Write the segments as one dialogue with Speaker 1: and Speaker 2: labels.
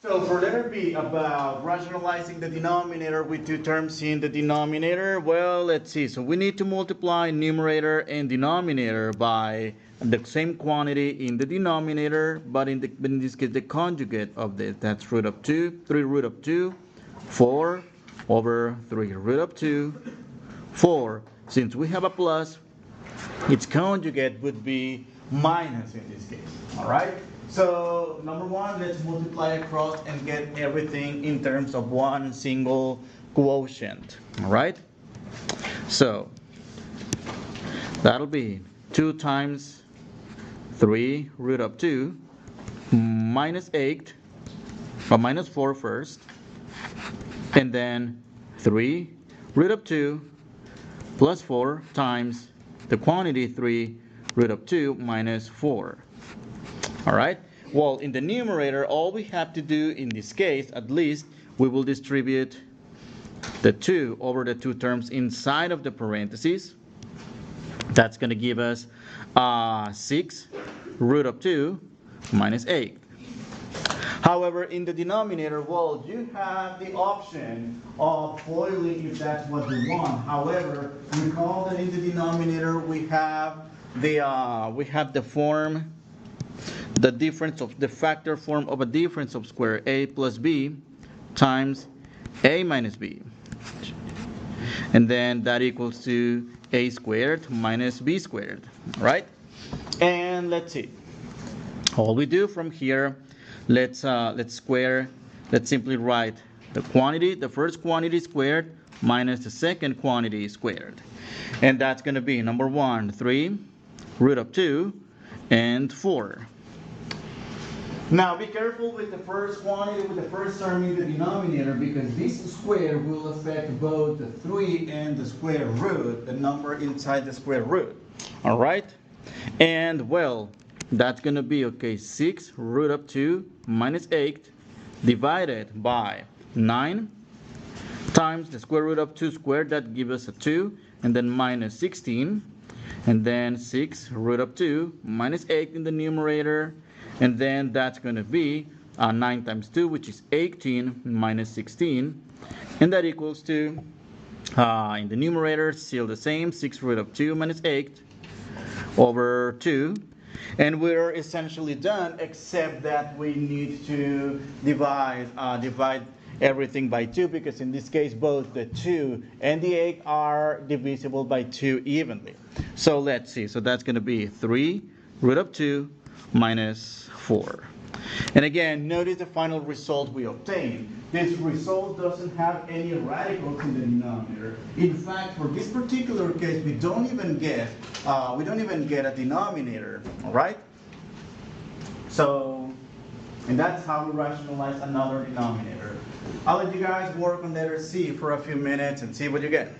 Speaker 1: So for letter B, about rationalizing the denominator with two terms in the denominator, well, let's see. So we need to multiply numerator and denominator by the same quantity in the denominator, but in this case, the conjugate of this. That's root of 2, 3 root of 2, 4 over 3 root of 2, 4. Since we have a plus, its conjugate would be minus in this case. All right? So, number one, let's multiply across and get everything in terms of one single quotient. All right? So, that'll be 2 times 3 root of 2 minus 8, or minus 4 first, and then 3 root of 2 plus 4 times the quantity 3 root of 2 minus 4. All right? Well, in the numerator, all we have to do in this case, at least, we will distribute the 2 over the two terms inside of the parentheses. That's going to give us 6 root of 2 minus 8. However, in the denominator, well, you have the option of FOILing if that's what you want. However, recall that in the denominator we have the form, the difference of the factor form of a difference of square a plus b times a minus b, and then that equals to a squared minus b squared, right? And let's see. All we do from here, let's simply write the quantity, the first quantity squared minus the second quantity squared, and that's going to be number 1, 3 root of 2 and 4. Now be careful with the first quantity, with the first term in the denominator, because this square will affect both the 3 and the square root, the number inside the square root. All right? And well, that's going to be, okay, 6 root of 2 minus 8 divided by 9 times the square root of 2 squared, that gives us a 2, and then minus 16, and then 6 root of 2 minus 8 in the numerator, and then that's going to be 9 times 2, which is 18 minus 16, and that equals to, in the numerator, still the same, 6 root of 2 minus 8 over 2. And we're essentially done, except that we need to divide everything by 2, because in this case both the 2 and the 8 are divisible by 2 evenly. So let's see. So that's going to be 3 root of 2 minus 4. And again, notice the final result we obtained. This result doesn't have any radicals in the denominator. In fact, for this particular case, we don't even get a denominator. All right. So, and that's how we rationalize another denominator. I'll let you guys work on letter C for a few minutes and see what you get.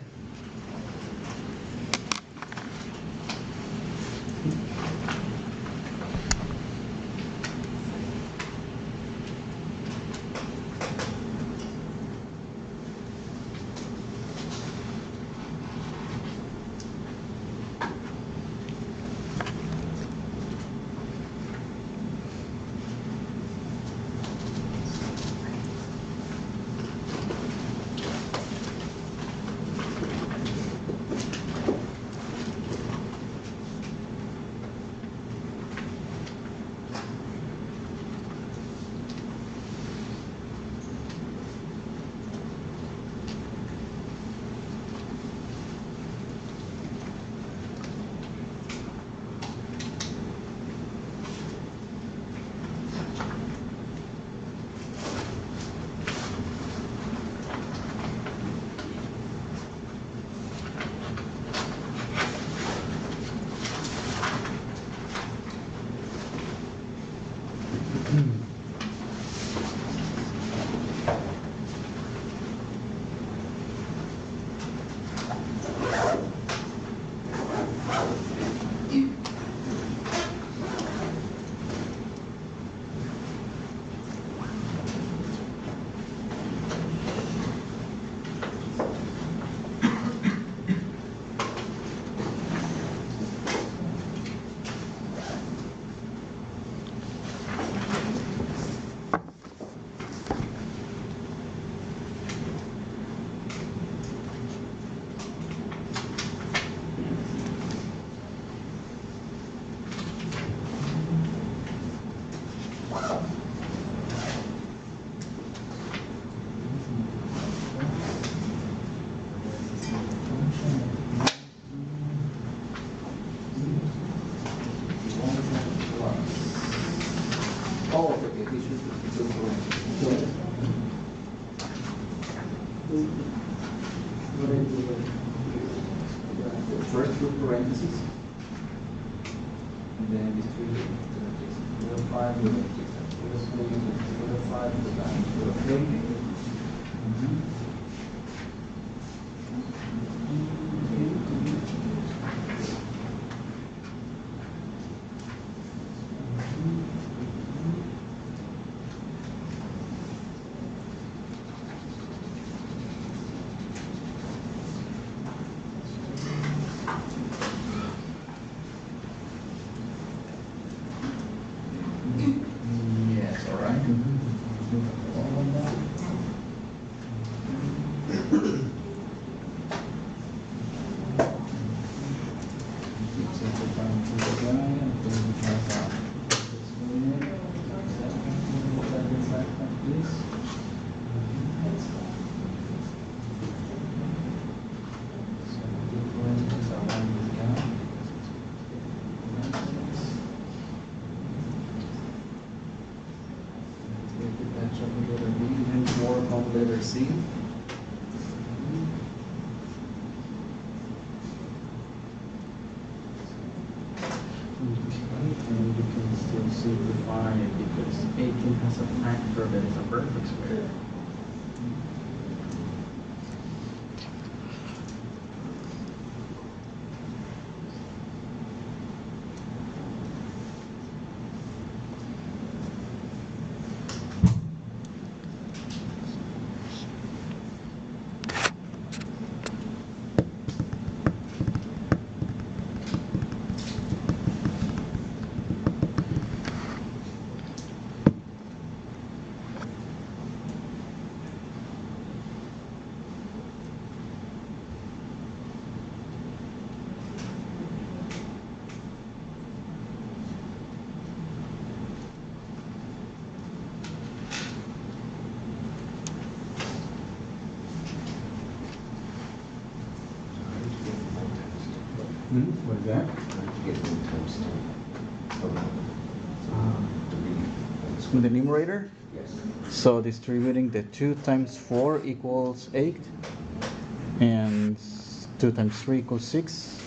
Speaker 2: First two parentheses, and then these three root of 5, root of 3, root of 3, root of 5, root of 3. Yes, all right. Work on letter C.
Speaker 3: And you can still simplify it because 18 has a factor that is a perfect square.
Speaker 2: What is that?
Speaker 1: In the numerator,
Speaker 2: Yes.
Speaker 1: so distributing the 2 times 4 equals 8, and 2 times 3 equals 6.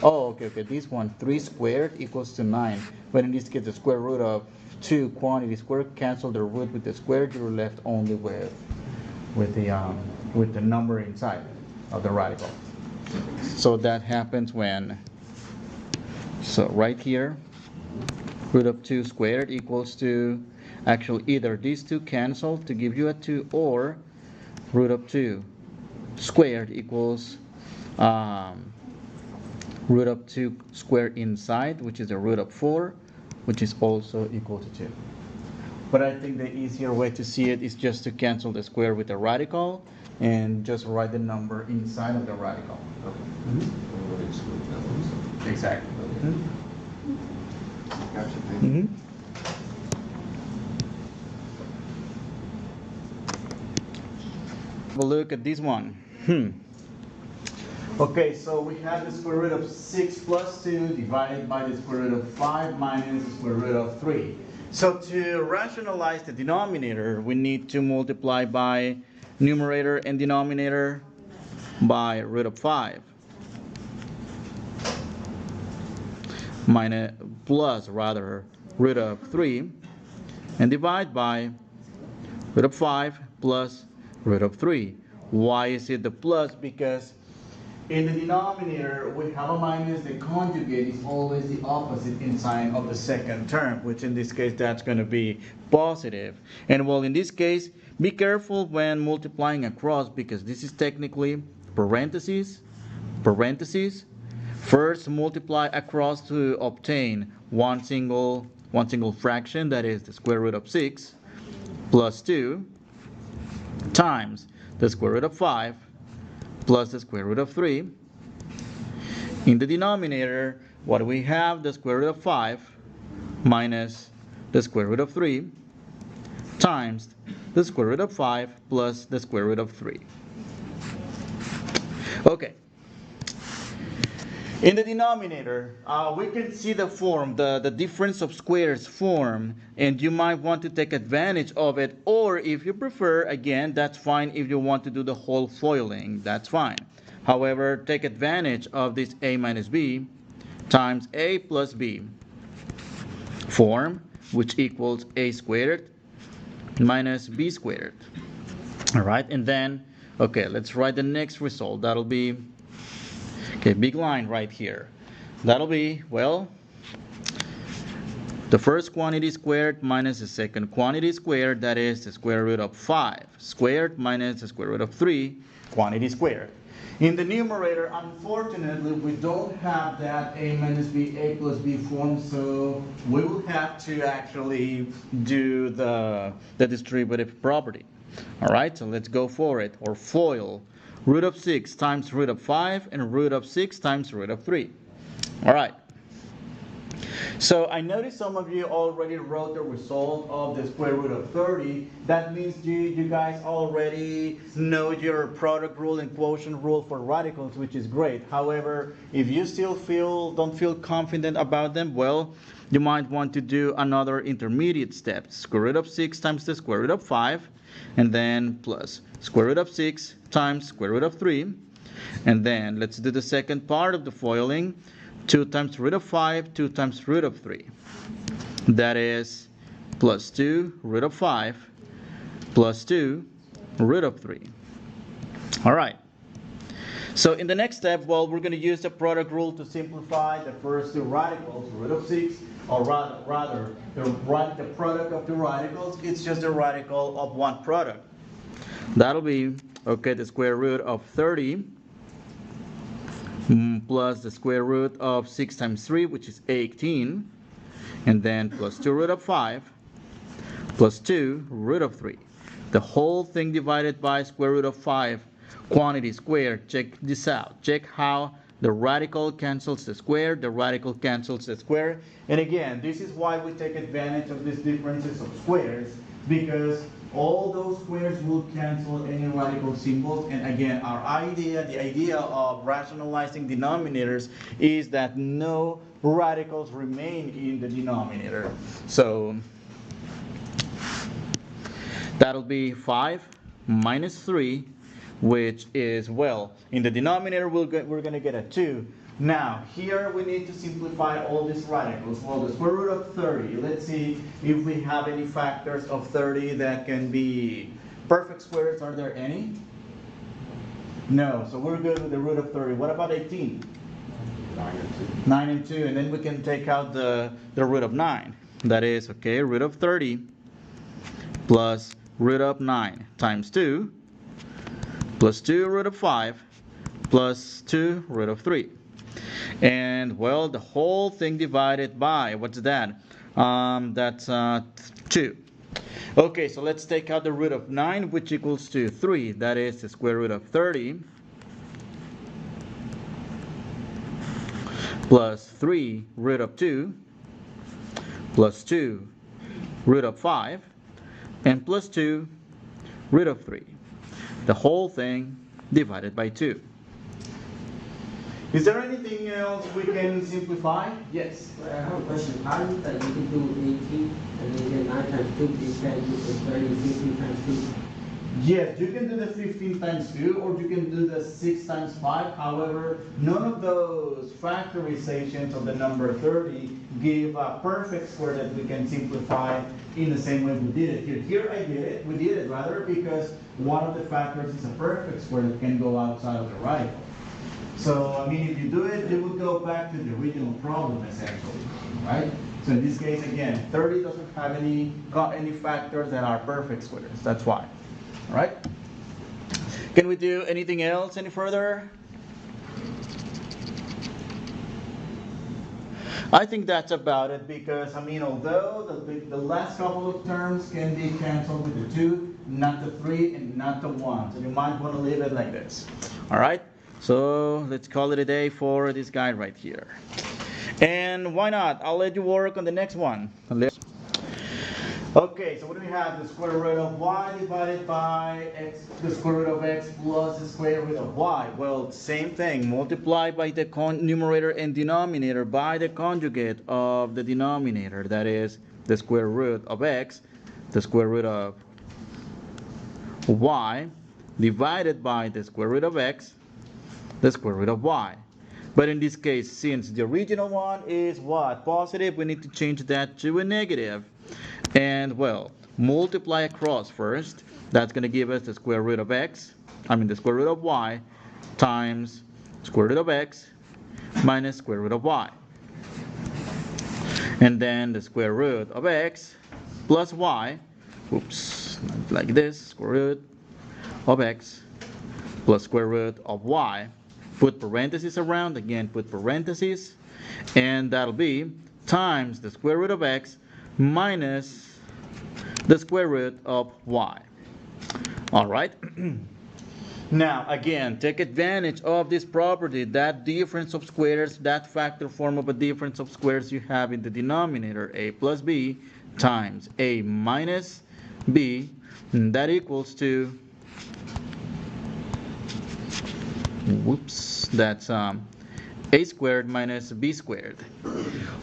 Speaker 1: Oh, okay, this one, 3 squared equals to 9. But in this case, the square root of 2 quantity squared cancel the root with the square. You're left only with the number inside of the radical. So that happens when, so right here, root of 2 squared equals to, actually either these two cancel to give you a 2, or root of 2 squared equals root of 2 squared inside, which is the root of 4, which is also equal to 2. But I think the easier way to see it is just to cancel the square with the radical and just write the number inside of the radical. Exactly.
Speaker 4: Gotcha.
Speaker 1: Mm-hmm. We'll look at this one. Okay, so we have the square root of 6 plus 2 divided by the square root of 5 minus the square root of 3. So to rationalize the denominator, we need to multiply by numerator and denominator by root of 5 minus plus rather root of 3, and divide by root of 5 plus root of 3. Why is it the plus? Because in the denominator we have a minus. The conjugate is always the opposite in sign of the second term, which in this case that's going to be positive. And well, in this case, be careful when multiplying across, because this is technically parentheses. First multiply across to obtain one single fraction, that is the square root of 6 plus 2 times the square root of 5 plus the square root of 3. In the denominator, what we have, the square root of 5 minus the square root of 3 times the square root of 5 plus the square root of 3. Okay. In the denominator, we can see the form, the difference of squares form, and you might want to take advantage of it, or if you prefer, again, that's fine. If you want to do the whole foiling, that's fine. However, take advantage of this a minus b times a plus b form, which equals a squared minus b squared. All right, and then, okay, let's write the next result. That'll be, okay, big line right here. That'll be, well, the first quantity squared minus the second quantity squared, that is the square root of 5 squared minus the square root of 3 quantity squared. In the numerator, unfortunately, we don't have that a minus b, a plus b form, so we will have to actually do the distributive property. All right, so let's go for it, or FOIL. Root of 6 times root of 5 and root of 6 times root of 3. All right. So I noticed some of you already wrote the result of the square root of 30. That means you guys already know your product rule and quotient rule for radicals, which is great. However, if you still don't feel confident about them, well, you might want to do another intermediate step. Square root of 6 times the square root of 5, and then plus square root of 6 times square root of 3. And then let's do the second part of the foiling. 2 times root of 5, 2 times root of 3. That is plus 2 root of 5 plus 2 root of 3. All right. So in the next step, well, we're going to use the product rule to simplify the first two radicals, root of 6, or rather the product of the radicals. It's just the radical of one product. That'll be, okay, the square root of 30 plus the square root of 6 times 3, which is 18, and then plus 2 root of 5 plus 2 root of 3. The whole thing divided by square root of 5 quantity squared. Check this out. Check how the radical cancels the square, the radical cancels the square. And again, this is why we take advantage of these differences of squares, because all those squares will cancel any radical symbols. And again, the idea of rationalizing denominators is that no radicals remain in the denominator. So that'll be 5 minus 3, which is, well, in the denominator we're going to get a 2. Now, here we need to simplify all these radicals. Well, the square root of 30, let's see if we have any factors of 30 that can be perfect squares. Are there any? No, so we're good with the root of 30. What about 18?
Speaker 3: 9 and 2.
Speaker 1: 9 and 2, and then we can take out the root of 9. That is, okay, root of 30 plus root of 9 times 2 plus 2 root of 5 plus 2 root of 3. And, well, the whole thing divided by, what's that? That's 2. Okay, so let's take out the root of 9, which equals to 3. That is the square root of 30 plus 3 root of 2 plus 2 root of 5 and plus 2 root of 3. The whole thing divided by 2. Is there anything else we can simplify? Yes.
Speaker 2: I have a question. How is that you can do 18 and then get 9 times 2, you can do 30, 15 times 2?
Speaker 1: Yes, you can do the 15 times 2, or you can do the 6 times 5. However, none of those factorizations of the number 30 give a perfect square that we can simplify in the same way we did it here. Here we did it rather, because one of the factors is a perfect square that can go outside of the radical. So, I mean, if you do it, it will go back to the original problem, essentially, right? So in this case, again, 30 doesn't have any factors that are perfect squares. That's why. All right? Can we do anything else any further? I think that's about it, because, I mean, although the last couple of terms can be canceled with the 2, not the 3, and not the 1. So you might want to leave it like this. All right? So let's call it a day for this guy right here. And why not? I'll let you work on the next one. Okay, so what do we have? The square root of y divided by x, the square root of x plus the square root of y. Well, same thing. Multiply by the numerator and denominator by the conjugate of the denominator. That is the square root of x, the square root of y, divided by the square root of x, the square root of y. But in this case, since the original one is what? Positive, we need to change that to a negative. And well, multiply across first. That's going to give us the square root of x, the square root of y, times square root of x minus square root of y. And then the square root of x plus y, like this, square root of x plus square root of y. Put parentheses around, again put parentheses, and that'll be times the square root of x minus the square root of y. All right. Now, again, take advantage of this property, that difference of squares, that factor form of a difference of squares you have in the denominator, a plus b times a minus b, and that equals to, that's a squared minus b squared.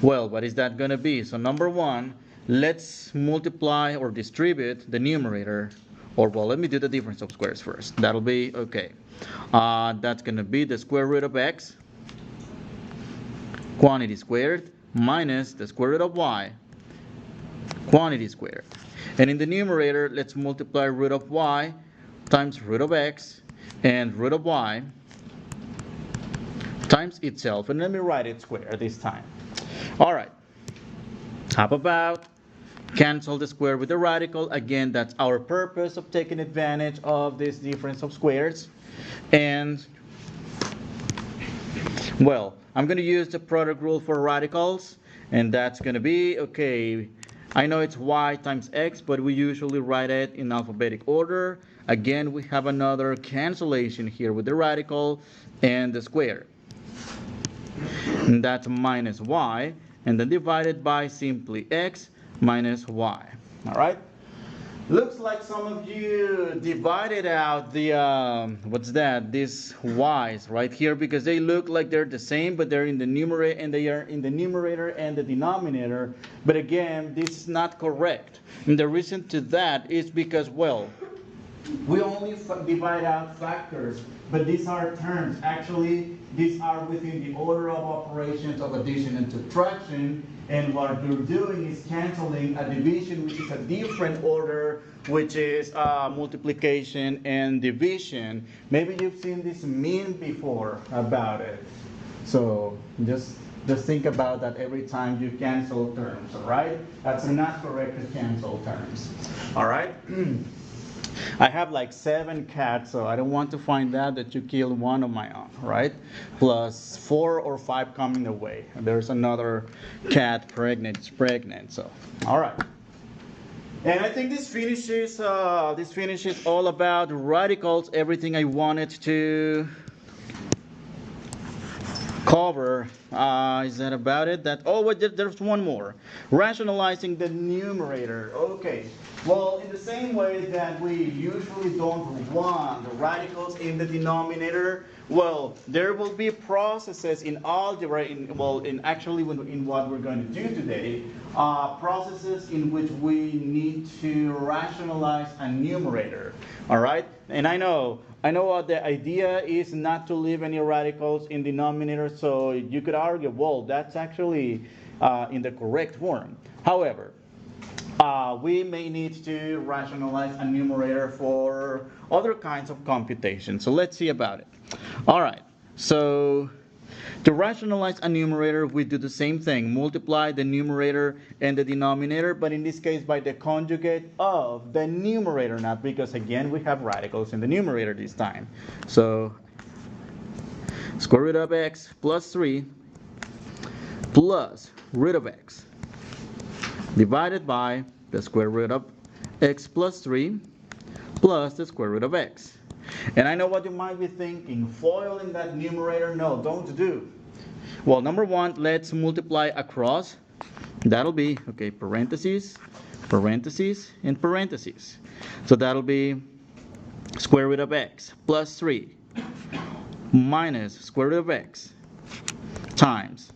Speaker 1: Well, what is that going to be? So number one, let's multiply or distribute the numerator, or well, let me do the difference of squares first. That'll be, okay, that's going to be the square root of x, quantity squared, minus the square root of y, quantity squared. And in the numerator, let's multiply root of y times root of x and root of y times itself. And let me write it square this time. All right. How about cancel the square with the radical? Again, that's our purpose of taking advantage of this difference of squares. And well, I'm going to use the product rule for radicals, and that's going to be, okay, I know it's y times x, but we usually write it in alphabetic order. Again, we have another cancellation here with the radical and the square. And that's minus y, and then divided by simply x minus y. All right. Looks like some of you divided out the these y's right here, because they look like they're the same, but they're in the numerator, and they are in the numerator and the denominator. But again, this is not correct, and the reason to that is because, well, we only divide out factors, but these are terms. Actually, these are within the order of operations of addition and subtraction, and what we're doing is canceling a division, which is a different order, which is multiplication and division. Maybe you've seen this meme before about it. So just think about that every time you cancel terms, all right? That's not correct to cancel terms, all right? I have like 7 cats, so I don't want to find out that you killed one of my own, right? Plus 4 or 5 coming away. There's another cat pregnant, it's pregnant, so, all right. And I think this finishes all about radicals, everything I wanted to cover. Is that about it? There's one more. Rationalizing the numerator. Okay. Well, in the same way that we usually don't want the radicals in the denominator, well, there will be processes in algebra, in what we're going to do today, processes in which we need to rationalize a numerator. All right? And I know the idea is not to leave any radicals in denominator, so you could argue, well, that's actually in the correct form. However, we may need to rationalize a numerator for other kinds of computation. So let's see about it. All right, so to rationalize a numerator, we do the same thing. Multiply the numerator and the denominator, but in this case by the conjugate of the numerator, not because, again, we have radicals in the numerator this time. So square root of x plus 3 plus root of x divided by the square root of x plus 3 plus the square root of x. And I know what you might be thinking, foiling that numerator. No, don't do. Well, number one, let's multiply across. That'll be, okay, parentheses, parentheses, and parentheses. So that'll be square root of x plus 3 minus square root of x times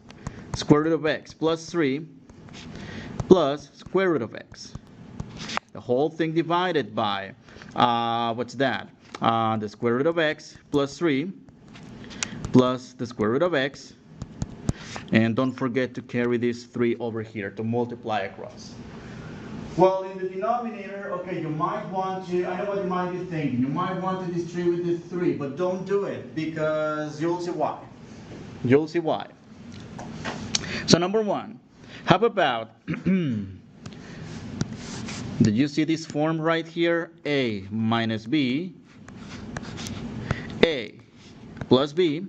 Speaker 1: square root of x plus 3 plus square root of x. The whole thing divided by, what's that? The square root of x plus 3 plus the square root of x. And don't forget to carry this 3 over here to multiply across. Well, in the denominator, okay, you might want to, I know what you might be thinking, you might want to distribute this 3, but don't do it because you'll see why. You'll see why. So number 1, how about, did you see this form right here? A minus B, A plus B.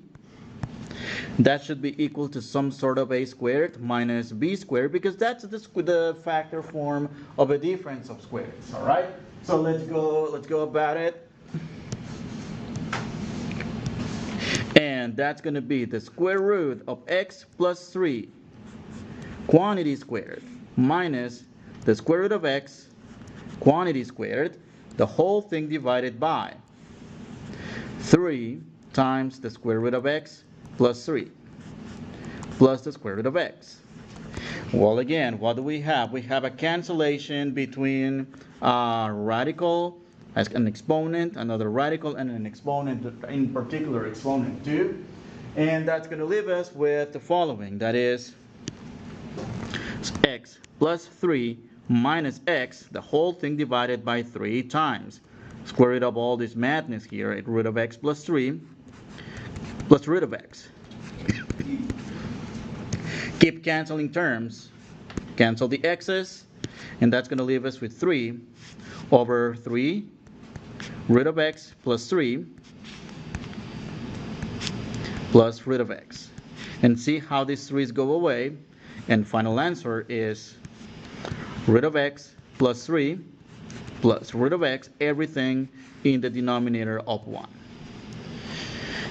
Speaker 1: That should be equal to some sort of a squared minus b squared, because that's the factor form of a difference of squares. All right. So let's go about it. And that's going to be the square root of x plus 3 quantity squared minus the square root of x quantity squared, the whole thing divided by 3 times the square root of x plus 3 plus the square root of x. Well, again, what do we have? We have a cancellation between a radical as an exponent, another radical, and an exponent, in particular exponent 2. And that's going to leave us with the following. That is x plus 3 minus x, the whole thing divided by 3 times square root of all this madness here, root of x plus 3 plus root of x. Keep canceling terms. Cancel the x's, and that's going to leave us with 3 over 3 root of x plus 3 plus root of x. And see how these 3's go away, and final answer is root of x plus 3 plus root of x, everything in the denominator of 1.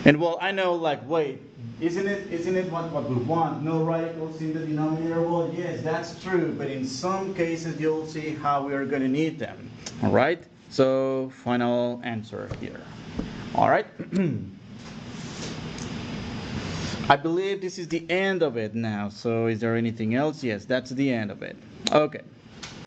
Speaker 1: And well, I know, like, wait, isn't it what we want? No radicals in the denominator? Well, yes, that's true, but in some cases you'll see how we are going to need them. All right? So, final answer here. All right? I believe this is the end of it now. So, is there anything else? Yes, that's the end of it. Okay.